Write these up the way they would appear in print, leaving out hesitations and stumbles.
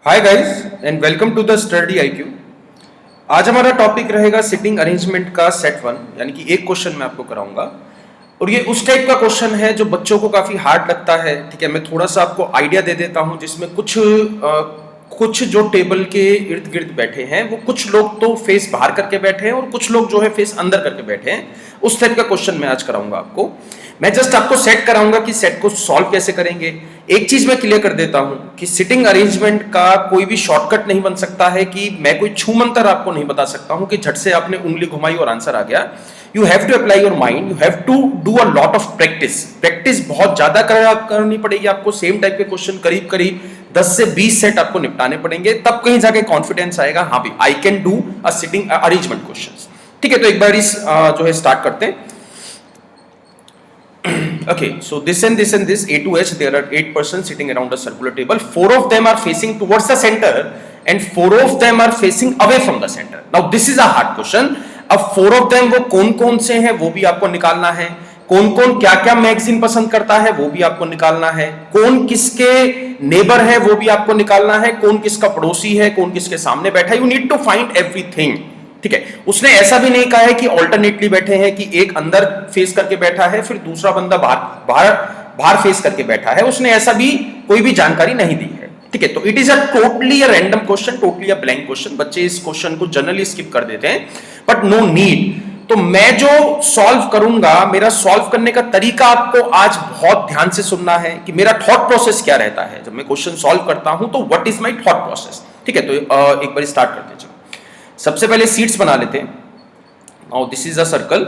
Hi guys and welcome to the Study IQ. आज हमारा topic रहेगा सिटिंग अरेंजमेंट का सेट वन, यानी कि एक क्वेश्चन मैं आपको कराऊंगा और ये उस टाइप का क्वेश्चन है जो बच्चों को काफी हार्ड लगता है। ठीक है, मैं थोड़ा सा आपको आइडिया दे देता हूं जिसमें कुछ जो टेबल के इर्द गिर्द बैठे हैं वो कुछ लोग तो फेस बाहर करके बैठे हैं और कुछ लोग जो है फेस अंदर करके बैठे हैं। उस टाइप का क्वेश्चन मैं आज कराऊंगा आपको। मैं जस्ट आपको सेट कराऊंगा कि सेट को सॉल्व कैसे करेंगे। एक चीज मैं क्लियर कर देता हूं कि सिटिंग अरेंजमेंट का कोई भी शॉर्टकट नहीं बन सकता है, कि मैं कोई छू मंतर आपको नहीं बता सकता हूं कि झट से आपने उंगली घुमाई और आंसर आ गया। You have to apply your mind, you have to do a lot of practice. Practice बहुत ज्यादा करनी पड़ेगी आपको। सेम टाइप के क्वेश्चन करीब करीब 10 से 20 सेट आपको निपटाने पड़ेंगे, तब कहीं जाके कॉन्फिडेंस आएगा, हाँ भी I can do a sitting arrangement questions. ठीक है, तो एक बार इस जो है स्टार्ट करते हैं। Okay, so this and this and this A to H, there are 8 persons sitting around a circular table. 4 of them are facing towards the center and 4 of them are facing away from the center. Now this is a hard question. अब 4 of them वो कौन कौन से हैं वो भी आपको निकालना है। कौन कौन क्या क्या मैगजीन पसंद करता है वो भी आपको निकालना है। कौन किसके नेबर है वो भी आपको निकालना है। कौन किसका पड़ोसी है, कौन किसके सामने बैठा है। You need to find everything. ठीक है, उसने ऐसा भी नहीं कहा है कि ऑल्टरनेटली बैठे हैं, कि एक अंदर फेस करके बैठा है फिर दूसरा बंदा बाहर बाहर बाहर फेस करके बैठा है। उसने ऐसा भी कोई भी जानकारी नहीं दी है। ठीक है, तो it is a totally a random question, totally a blank question. बच्चे इस क्वेश्चन को जनरली स्किप कर देते हैं, बट नो नीड। तो मैं जो सॉल्व करूंगा, मेरा सॉल्व करने का तरीका आपको आज बहुत ध्यान से सुनना है कि मेरा थॉट प्रोसेस क्या रहता है जब मैं क्वेश्चन सॉल्व करता हूं। तो what is my thought process. ठीक है, तो एक बार स्टार्ट करते हैं। सबसे पहले सीट्स बना लेते हैं। Now this is a circle.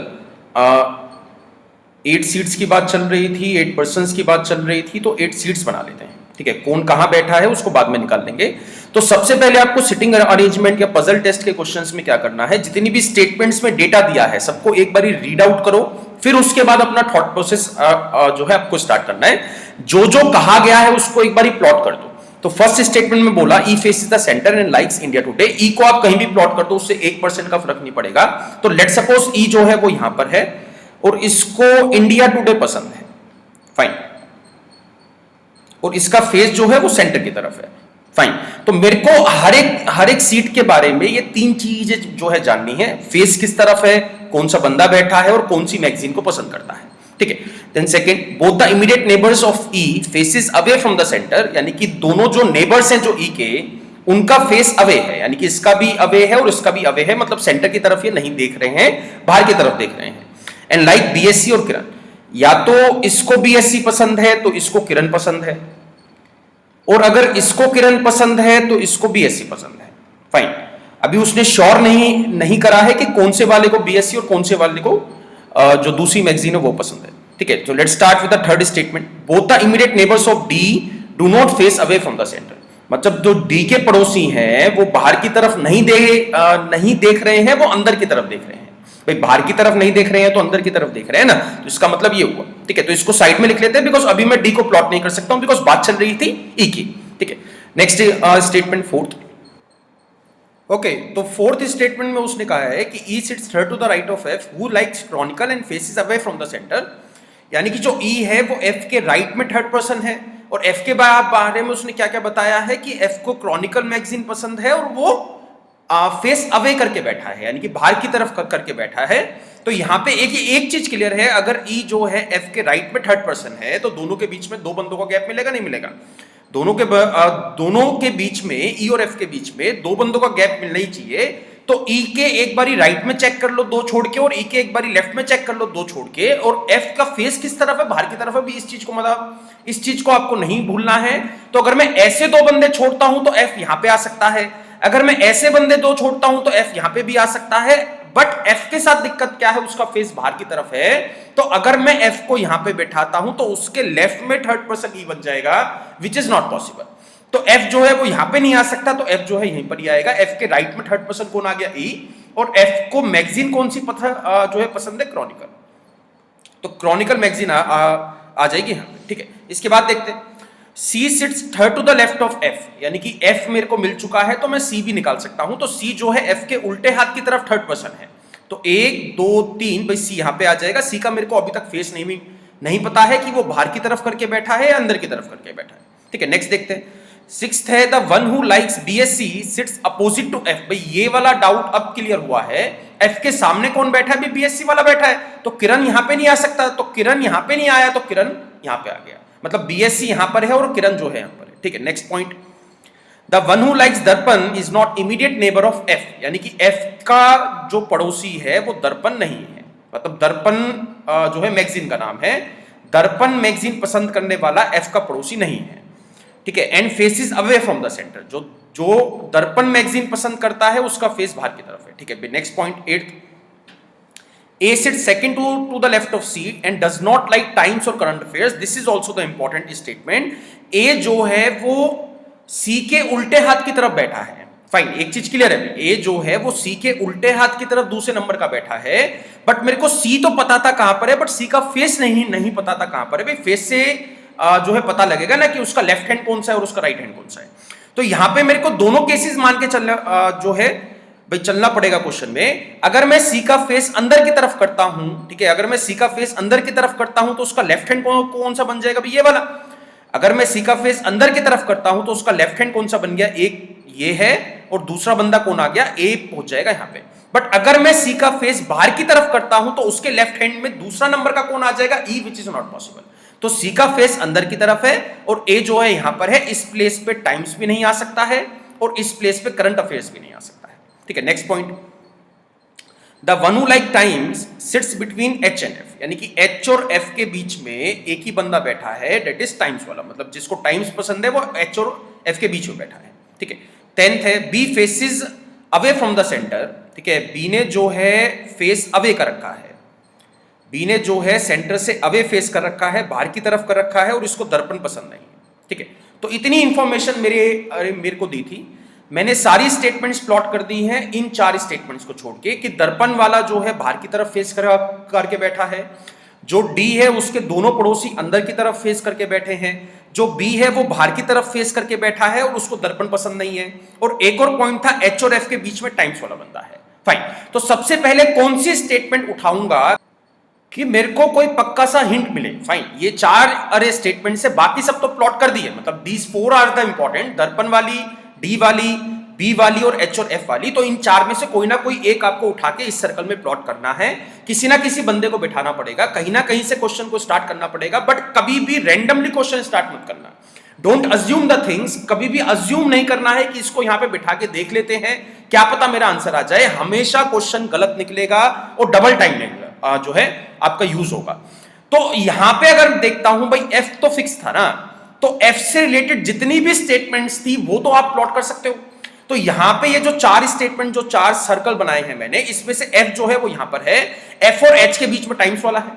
8 seats की बात चल रही थी, 8 पर्सन्स की बात चल रही थी, तो 8 सीट्स बना लेते हैं। ठीक है, कौन कहां बैठा है उसको बाद में निकाल लेंगे। तो सबसे पहले आपको सिटिंग अरेंजमेंट या पजल टेस्ट के क्वेश्चंस में क्या करना है, जितनी भी स्टेटमेंट्स में डेटा दिया है सबको एक बार रीड आउट करो, फिर उसके बाद अपना थॉट प्रोसेस जो है आपको स्टार्ट करना है। जो जो कहा गया है उसको एक बार प्लॉट कर दो। तो फर्स्ट स्टेटमेंट में बोला E faces the centre and likes India Today. E को आप कहीं भी प्लॉट कर दो, उससे 1% का फर्क नहीं पड़ेगा। तो लेट सपोज ई जो है वो यहां पर है और इसको इंडिया टुडे पसंद है, फाइन, और इसका फेस जो है वो सेंटर की तरफ है, फाइन। तो मेरे को हर एक सीट के बारे में ये 3 चीजें जो है जाननी है। फेस किस तरफ है, कौन सा बंदा बैठा है और कौन सी मैगजीन को पसंद करता है। ठीक है, then second, both the immediate neighbours of E faces away from the centre, यानी कि दोनों जो नेबर्स हैं जो ई के, उनका फेस अवे है, यानी कि इसका भी अवे है और इसका भी अवे है, मतलब सेंटर की तरफ ये नहीं देख रहे हैं, बाहर की तरफ देख रहे हैं। एंड लाइक बीएससी और किरण, या तो इसको बीएससी पसंद है तो इसको किरण पसंद है, और अगर इसको किरण पसंद है तो इसको बीएससी पसंद है, फाइन। अभी उसने श्योर नहीं करा है कि कौन से वाले को बीएससी और कौन से वाले को जो दूसरी मैगजीन है वो पसंद है। ठीक है, तो let's start with the third statement. Both the immediate neighbours of D do not face away from the centre, मतलब जो डी के पड़ोसी हैं वो बाहर की तरफ नहीं देख रहे हैं, वो अंदर की तरफ देख रहे हैं। भाई बाहर की तरफ नहीं देख रहे हैं तो अंदर की तरफ देख रहे हैं ना, तो इसका मतलब ये हुआ। ठीक है, तो इसको साइड में लिख लेते हैं, बिकॉज अभी मैं डी को प्लॉट नहीं कर सकता हूं, बिकॉज बात चल रही थी ई की। ठीक है, नेक्स्ट स्टेटमेंट फोर्थ। ओके, तो फोर्थ स्टेटमेंट में उसने कहा है कि E sits third to the right of F who likes Chronicle and faces away from the centre, यानी कि जो ई है वो एफ के राइट में थर्ड पर्सन है, और एफ के बारे में उसने क्या क्या बताया है कि एफ को क्रॉनिकल मैगजीन पसंद है और वो फेस अवे करके बैठा है, यानी कि बाहर की तरफ करके बैठा है। तो यहां पे एक चीज क्लियर है, अगर ई जो है एफ के राइट में थर्ड पर्सन है तो दोनों के बीच में 2 बंदों का गैप मिलेगा, नहीं मिलेगा? दोनों के बीच में, ई और एफ के बीच में 2 बंदों का गैप मिलना ही चाहिए। तो ई के एक बारी राइट में चेक कर लो 2 छोड़ के, और ई के एक बारी लेफ्ट में चेक कर लो 2 छोड़ के, और एफ का फेस किस तरफ है, बाहर की तरफ है भी। इस चीज को आपको नहीं भूलना है। तो अगर मैं ऐसे 2 बंदे छोड़ता हूं तो एफ यहां पे आ सकता है, अगर मैं ऐसे बंदे 2 छोड़ता हूं तो एफ यहां पे भी आ सकता है। बट एफ के साथ दिक्कत क्या है, उसका फेस बाहर की तरफ है। तो अगर मैं एफ को यहां पे बैठाता हूं तो उसके लेफ्ट में थर्ड पर्सन ई बन जाएगा, विच इज नॉट पॉसिबल। तो एफ जो है वो यहां पे नहीं आ सकता, तो एफ जो है यहीं पर ही आएगा। एफ के राइट में थर्ड पर्सन कौन आ गया, ई, और एफ को मैगजीन कौन सी जो है पसंद है, क्रॉनिकल। तो क्रॉनिकल मैगजीन आ जाएगी यहां पे। ठीक है, इसके बाद देखते हैं C sits third to the left of F, यानी कि एफ मेरे को मिल चुका है तो मैं सी भी निकाल सकता हूं। तो सी जो है एफ के उल्टे हाथ की तरफ थर्ड पर्सन है, तो 1 2 3, भाई सी यहां पे आ जाएगा। सी का मेरे को अभी तक फेस नहीं पता है कि वो बाहर की तरफ करके बैठा है या अंदर की तरफ करके बैठा है। ठीक है, नेक्स्ट देखते हैं। सिक्स्थ है the one who likes BSc sits opposite to F. भाई ये वाला डाउट अब क्लियर हुआ है, एफ के सामने कौन बैठा है? बीएससी वाला बैठा है, तो किरण यहां पे नहीं आ सकता, तो किरण यहां पे नहीं आया, तो किरण यहां पे आ गया, मतलब बीएससी यहां पर है और किरण जो है यहां पर है। ठीक है, next point, the one who likes Darpan is not immediate neighbour of F, यानी कि एफ का जो पड़ोसी है वो दर्पण नहीं है, मतलब दर्पण जो है मैगजीन का नाम है, दर्पण मैगजीन पसंद करने वाला एफ का पड़ोसी नहीं है। ठीक है, and faces away from the centre, जो दर्पण मैगजीन पसंद करता है उसका फेस बाहर की तरफ है। ठीक है, next point, eighth, A sits second to the left of C and does not like Times और current affairs, this is also the important statement. A जो है वो सी के उल्टे हाथ की तरफ बैठा है। फाइन, एक चीज क्लियर है, ए जो है वो सी के उल्टे हाथ की तरफ दूसरे नंबर का बैठा है, बट मेरे को सी तो पता था कहां पर है, बट सी का फेस नहीं पता था कहां पर है। भाई फेस से जो है पता लगेगा ना कि उसका लेफ्ट हैंड कौन सा है और उसका राइट हैंड कौन सा है। तो यहां पे मेरे को दोनों केसेस मान के चलना जो है भाई चलना पड़ेगा क्वेश्चन में। अगर मैं सी का फेस अंदर की तरफ करता हूं, ठीक है, अगर मैं सी का फेस अंदर की तरफ करता हूं तो उसका लेफ्ट हैंड कौन सा बन जाएगा? भाई ये वाला। अगर मैं सी का फेस अंदर की तरफ करता हूं तो उसका लेफ्ट हैंड कौन सा बन गया? एक ये है और दूसरा बंदा कौन आ गया? ए पहुंच जाएगा यहां पे। बट अगर मैं सी का फेस बाहर की तरफ करता हूं तो उसके लेफ्ट हैंड में दूसरा नंबर का कौन आ जाएगा? ई, विच इज नॉट पॉसिबल। तो सी का फेस अंदर की तरफ है और ए जो है यहां पर है, इस प्लेस पे टाइम्स भी नहीं आ सकता है और इस प्लेस पे करंट अफेयर्स भी नहीं आ सकता है। ठीक है, next point, the one who like times sits between H and F, यानी कि एच और एफ के बीच में एक ही बंदा बैठा है, डेट इज टाइम्स वाला, मतलब जिसको टाइम्स पसंद है वो एच और एफ के बीच में बैठा है। ठीक है, टेंथ है B faces away from the centre. ठीक है, बी ने जो है फेस अवे कर रखा है, बी ने जो है सेंटर से अवे फेस कर रखा है, बाहर की तरफ कर रखा है और इसको दर्पण पसंद नहीं है। ठीक है, तो इतनी इंफॉर्मेशन मेरे को दी थी, मैंने सारी स्टेटमेंट्स प्लॉट कर दी हैं इन चार स्टेटमेंट्स को छोड़ के, कि दर्पण वाला जो है बाहर की तरफ फेस करके बैठा है, जो डी है उसके दोनों पड़ोसी अंदर की तरफ फेस करके बैठे हैं, जो बी है वो बाहर की तरफ फेस करके बैठा है और उसको दर्पण पसंद नहीं है, और एक और पॉइंट था एच और एफ के बीच में टाइम्स वाला बंदा है। फाइन, तो सबसे पहले कौन सी स्टेटमेंट उठाऊंगा कि मेरे को कोई पक्का सा हिंट मिले। फाइन, ये चार अरे स्टेटमेंट से बाकी सब तो प्लॉट कर दिए, मतलब these four are the important, दर्पण वाली, डी वाली, बी वाली और एच और एफ वाली। तो इन चार में से कोई ना कोई एक आपको उठा के इस सर्कल में प्लॉट करना है, किसी ना किसी बंदे को बिठाना पड़ेगा, कहीं ना कहीं से क्वेश्चन को स्टार्ट करना पड़ेगा, बट कभी भी रैंडमली क्वेश्चन स्टार्ट मत करना। डोंट अज्यूम द थिंग्स, कभी भी अज्यूम नहीं करना है कि इसको यहां पे बिठा के देख लेते हैं, क्या पता मेरा आंसर आ जाए। हमेशा क्वेश्चन गलत निकलेगा और डबल टाइम जो है आपका यूज होगा। तो यहां पे अगर देखता हूं भाई एफ तो फिक्स था ना, तो एफ से रिलेटेड जितनी भी स्टेटमेंट्स थी वो तो आप प्लॉट कर सकते हो। तो यहां पे ये जो चार स्टेटमेंट, जो चार सर्कल बनाए हैं मैंने, इसमें से एफ जो है वो यहां पर है, एफ और एच के बीच में टाइम्स वाला है,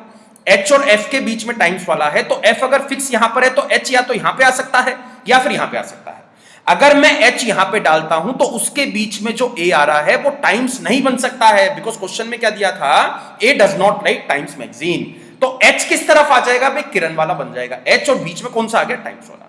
एच और एफ के बीच में टाइम्स वाला है, तो एफ अगर फिक्स यहां पर है तो एच या तो यहां पे आ सकता है या फिर यहां पे आ सकता है। अगर मैं एच यहां पे डालता हूं तो उसके बीच में जो ए आ रहा है वो टाइम्स नहीं बन सकता है, बिकॉज क्वेश्चन में क्या दिया था? A does not like Times magazine. तो एच किस तरफ आ जाएगा? भाई किरण वाला बन जाएगा, एच और बीच में कौन सा आ गया? टाइम्स वाला।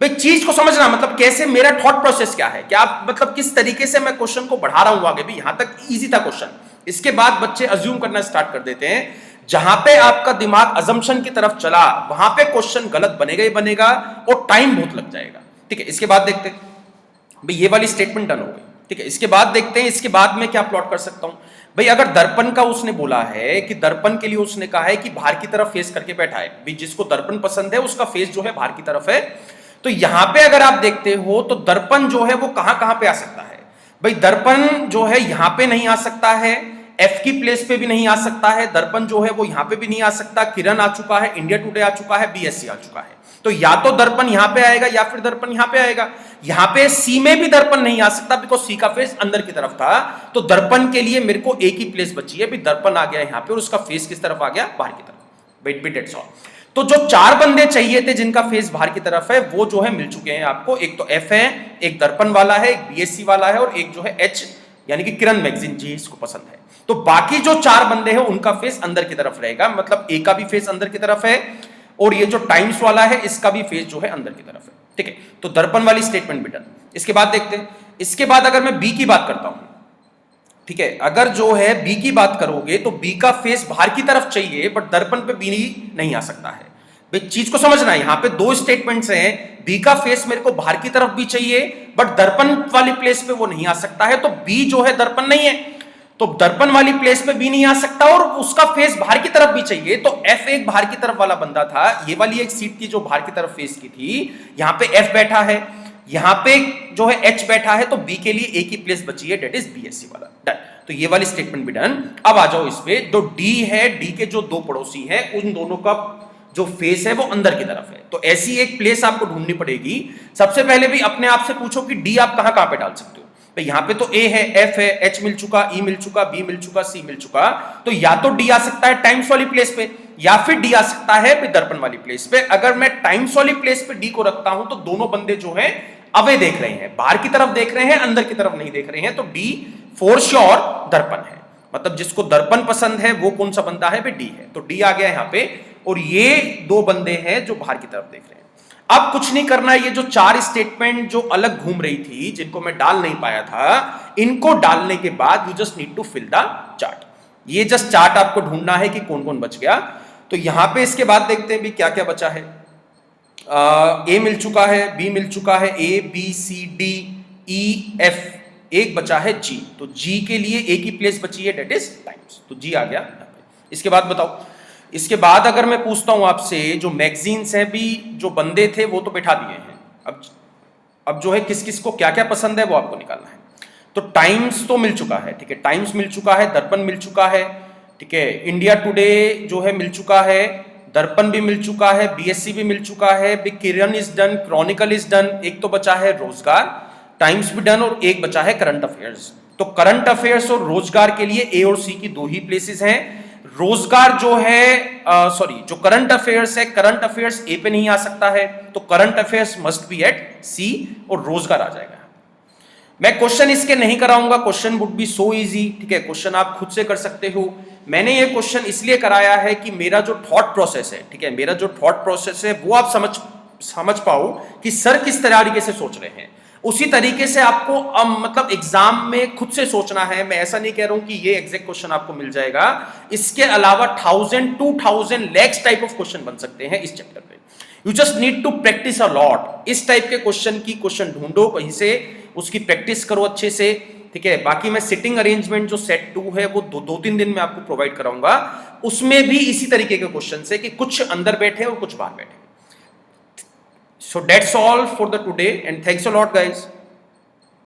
भाई चीज को समझना, मतलब कैसे मेरा थॉट प्रोसेस क्या है, क्या मतलब किस तरीके से मैं क्वेश्चन को बढ़ा रहा हूं आगे। भी यहां तक इजी था क्वेश्चन, इसके बाद बच्चे अज्यूम करना स्टार्ट कर देते हैं। जहां पे आपका दिमाग अजम्पशन की तरफ चला वहां पे क्वेश्चन गलत बनेगा ही बनेगा और टाइम बहुत लग जाएगा। ठीक है, इसके बाद देखते हैं, भाई ये वाली स्टेटमेंट डन हो गई। ठीक है, इसके बाद देखते हैं, इसके बाद मैं क्या प्लॉट कर सकता हूं। भाई अगर दर्पण का उसने बोला है कि दर्पण के लिए उसने कहा है कि बाहर की तरफ फेस करके बैठा है, भाई जिसको दर्पण पसंद है उसका फेस जो है बाहर की तरफ है, तो यहां पे अगर आप देखते हो तो दर्पण जो है वो कहां कहां पे आ सकता है? भाई दर्पण जो है यहां पे नहीं आ सकता है, एफ की प्लेस पे भी नहीं आ सकता है, दर्पण जो है वो यहां पे भी नहीं आ सकता, किरण आ चुका है, इंडिया टुडे आ चुका है, बीएससी आ चुका है। तो या तो दर्पण यहां पे आएगा या फिर दर्पण यहां पे आएगा। यहां पे सी में भी दर्पण नहीं आ सकता बिकॉज सी का फेस अंदर की तरफ था, तो दर्पण के लिए मेरे को एक ही प्लेस बची है, भी दर्पण आ गया यहां पे और उसका फेस किस तरफ आ गया? बाहर की तरफ। Wait bit it's all. तो जो चार बंदे चाहिए थे जिनका फेस बाहर की तरफ है वो जो है मिल चुके हैं आपको। एक तो एफ है, एक दर्पण वाला है, एक बीएससी वाला है और एक जो है एच यानी कि किरण मैगजीन जी इसको पसंद है। तो बाकी जो चार बंदे हैं उनका फेस अंदर की तरफ रहेगा, मतलब ए का भी फेस अंदर की तरफ है और ये जो टाइम्स वाला है इसका भी फेस जो है अंदर की तरफ है। ठीक है, तो दर्पण वाली स्टेटमेंट भी डन। इसके बाद देखते हैं, इसके बाद अगर मैं बी की बात करता हूं, ठीक है, अगर जो है बी की बात करोगे तो बी का फेस बाहर की तरफ चाहिए बट दर्पण पे बी नहीं आ सकता है। भाई चीज को समझना है, यहां पे दो स्टेटमेंट्स हैं, बी का फेस मेरे को बाहर की तरफ भी चाहिए बट दर्पण वाली प्लेस पे वो नहीं आ सकता है, तो बी जो है दर्पण नहीं है, तो दर्पण वाली प्लेस पे बी नहीं आ सकता और उसका फेस बाहर की तरफ भी चाहिए, तो एफ एक बाहर की तरफ वाला बंदा था, ये वाली एक सीट थी जो बाहर की तरफ फेस की थी, यहां पे एफ बैठा है, यहां पे जो है एच बैठा है, तो बी के लिए एक ही प्लेस बची है, डेट इज बीएससी वाला, डन। तो ये वाली स्टेटमेंट भी डन। अब आ जाओ इस पे, तो डी है, डी के जो दो पड़ोसी हैं उन दोनों का जो फेस है वो अंदर की तरफ है, तो ऐसी एक प्लेस आपको ढूंढनी पड़ेगी। सबसे पहले भी अपने आप से पूछो कि डी आप कहां कहां पे डाल सकते हो, तो यहां पे तो ए है, एफ है, एच मिल चुका, ई मिल चुका, बी मिल चुका, सी मिल चुका, तो या तो डी आ सकता है टाइम्स वाली प्लेस पे या फिर डी आ सकता है दर्पण वाली प्लेस पे। अगर मैं टाइम्स वाली प्लेस पे डी को रखता हूं तो दोनों बंदे जो हैं अवे देख रहे हैं, बाहर की तरफ देख रहे हैं, अंदर की तरफ नहीं देख रहे हैं, तो डी फॉर श्योर दर्पण है, मतलब जिसको दर्पण पसंद है वो कौन सा बंदा है, डी है, तो डी आ गया यहां पे। और ये दो बंदे हैं जो बाहर की तरफ देख रहे हैं। अब कुछ नहीं करना है, ये जो चार स्टेटमेंट जो अलग घूम रही थी जिनको मैं डाल नहीं पाया था, इनको डालने के बाद you just need to fill the chart. ये जस्ट चार्ट आपको ढूंढना है कि कौन कौन बच गया। तो यहां पे इसके बाद देखते हैं भी क्या क्या बचा है। ए मिल चुका है, बी मिल चुका है, A B C D E F, एक बचा है जी, तो जी के लिए एक ही प्लेस बची है, डेट इज टाइम्स, तो जी आ गया। इसके बाद बताओ, इसके बाद अगर मैं पूछता हूं आपसे, जो मैगजीन्स हैं भी जो बंदे थे वो तो बैठा दिए हैं, अब जो है किस किस को क्या क्या पसंद है वो आपको निकालना है। तो टाइम्स तो मिल चुका है, ठीक है, टाइम्स मिल चुका है, दर्पण मिल चुका है, ठीक है, इंडिया टुडे जो है मिल चुका है, दर्पण भी मिल चुका है, बीएससी भी मिल चुका है, big Kiran is done, Chronicle is done, एक तो बचा है रोजगार, टाइम्स भी डन, और एक बचा है करंट अफेयर्स। तो करंट अफेयर्स और रोजगार के लिए ए और सी की दो ही प्लेसेस हैं। रोजगार जो है सॉरी जो करंट अफेयर्स है, करंट अफेयर्स ए पे नहीं आ सकता है, तो current affairs must be at C और रोजगार आ जाएगा। मैं क्वेश्चन इसके नहीं कराऊंगा, question would be so easy, ठीक है, क्वेश्चन आप खुद से कर सकते हो। मैंने ये क्वेश्चन इसलिए कराया है कि मेरा जो थॉट प्रोसेस है, ठीक है, मेरा जो थॉट प्रोसेस है वो आप समझ पाओ कि सर किस तरीके से सोच रहे हैं, उसी तरीके से आपको मतलब एग्जाम में खुद से सोचना है। मैं ऐसा नहीं कह रहा हूं कि ये एग्जैक्ट क्वेश्चन आपको मिल जाएगा, इसके अलावा 1000 2000 लैक्स टाइप ऑफ क्वेश्चन बन सकते हैं इस चैप्टर पे। You just need to practise a lot, इस टाइप के क्वेश्चन ढूंढो कहीं से, उसकी प्रैक्टिस करो अच्छे से, ठीक है। बाकी मैं सिटिंग अरेंजमेंट जो सेट 2 है वो दो तीन दिन में आपको प्रोवाइड कराऊंगा, उसमें भी इसी तरीके के क्वेश्चन है कि कुछ अंदर बैठे और कुछ बाहर बैठे। So that's all for the today and thanks a lot guys.